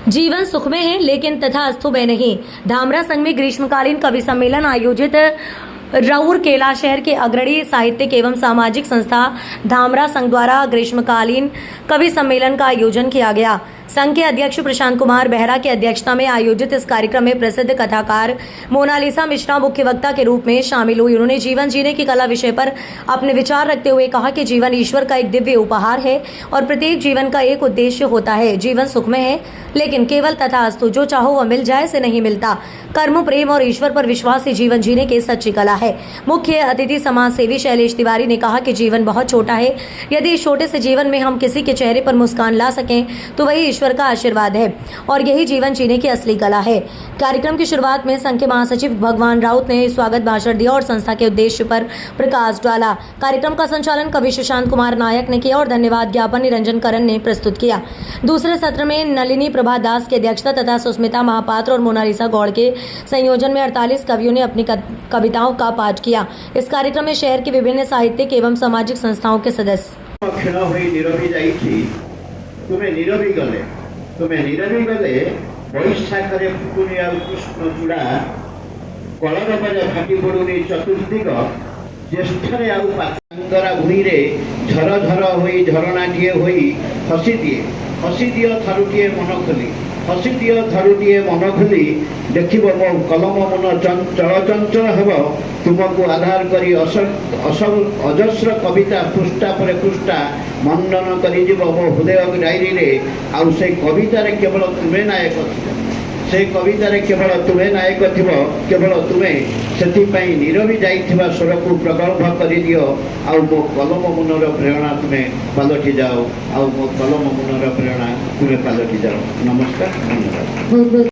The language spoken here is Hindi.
जीवन सुख में है लेकिन तथास्तु में नहीं। धामरा संघ में ग्रीष्मकालीन कवि सम्मेलन आयोजित। राउरकेला शहर के अग्रणी साहित्यिक एवं सामाजिक संस्था धामरा संघ द्वारा ग्रीष्मकालीन कवि सम्मेलन का आयोजन किया गया। संघ के अध्यक्ष प्रशांत कुमार बेहरा की अध्यक्षता में आयोजित इस कार्यक्रम में प्रसिद्ध कथाकार मोनालिसा मिश्रा मुख्य वक्ता के रूप में शामिल हुई। उन्होंने जीवन जीने की कला विषय पर अपने विचार रखते हुए कहा कि जीवन ईश्वर का एक दिव्य उपहार है और प्रत्येक जीवन का एक उद्देश्य होता है। जीवन सुख में है लेकिन केवल तथास्तु, जो चाहो वह मिल जाए से नहीं मिलता। कर्म, प्रेम और ईश्वर पर विश्वास ही जीवन जीने की सच्ची कला है। मुख्य अतिथि समाज सेवी शैलेश तिवारी ने कहा कि जीवन बहुत छोटा है। यदि इस छोटे से जीवन में हम किसी के चेहरे पर मुस्कान ला सकें तो वही ईश्वर का आशीर्वाद है और यही जीवन जीने की असली कला है। कार्यक्रम की शुरुआत में संघ के महासचिव भगवान राउत ने स्वागत भाषण दिया और संस्था के उद्देश्य पर प्रकाश डाला। कार्यक्रम का संचालन कवि सुशांत कुमार नायक ने किया और धन्यवाद ज्ञापन निरंजन करण ने प्रस्तुत किया। दूसरे सत्र में नलिनी प्रभा दास की अध्यक्षता तथा सुस्मिता महापात्र और मोनालिसा गौड़ के संयोजन में 48 कवियों ने अपनी कविताओं का पाठ किया। इस कार्यक्रम में शहर के विभिन्न साहित्यिक एवं सामाजिक संस्थाओं के सदस्य बैशाखरे फुकुनी आ कृष्ण चूड़ा कलरबरे फाटी पड़ुनी चतुर्दिग ज्येष्ठरे आउ पातरा भूईरे झर झर होई झरणाटीए होई हसी दिए थरुटीए मन खोली हसी दिए थरुटीए मन खोली देखिब मो कलम मन चल चंचल हेब तुमको आधार करी अजस्र कविता पृष्ठा पर पृष्ठा मंडन करी जीव मो हृदय डायरी रे आउ से कवितारे केवल तुमे नायक से कवितारे केवल तुमे नायक थिब केवल तुमे सेथिपाई नीरवी जाइथिबा स्वर को प्रगल्भ करी दियो आउ मो कलम मनर प्रेरणा तुमे पालटी जाओ आउ मो कलम मनर प्रेरणा तुमे पालटी जाओ। नमस्कार, धन्यवाद।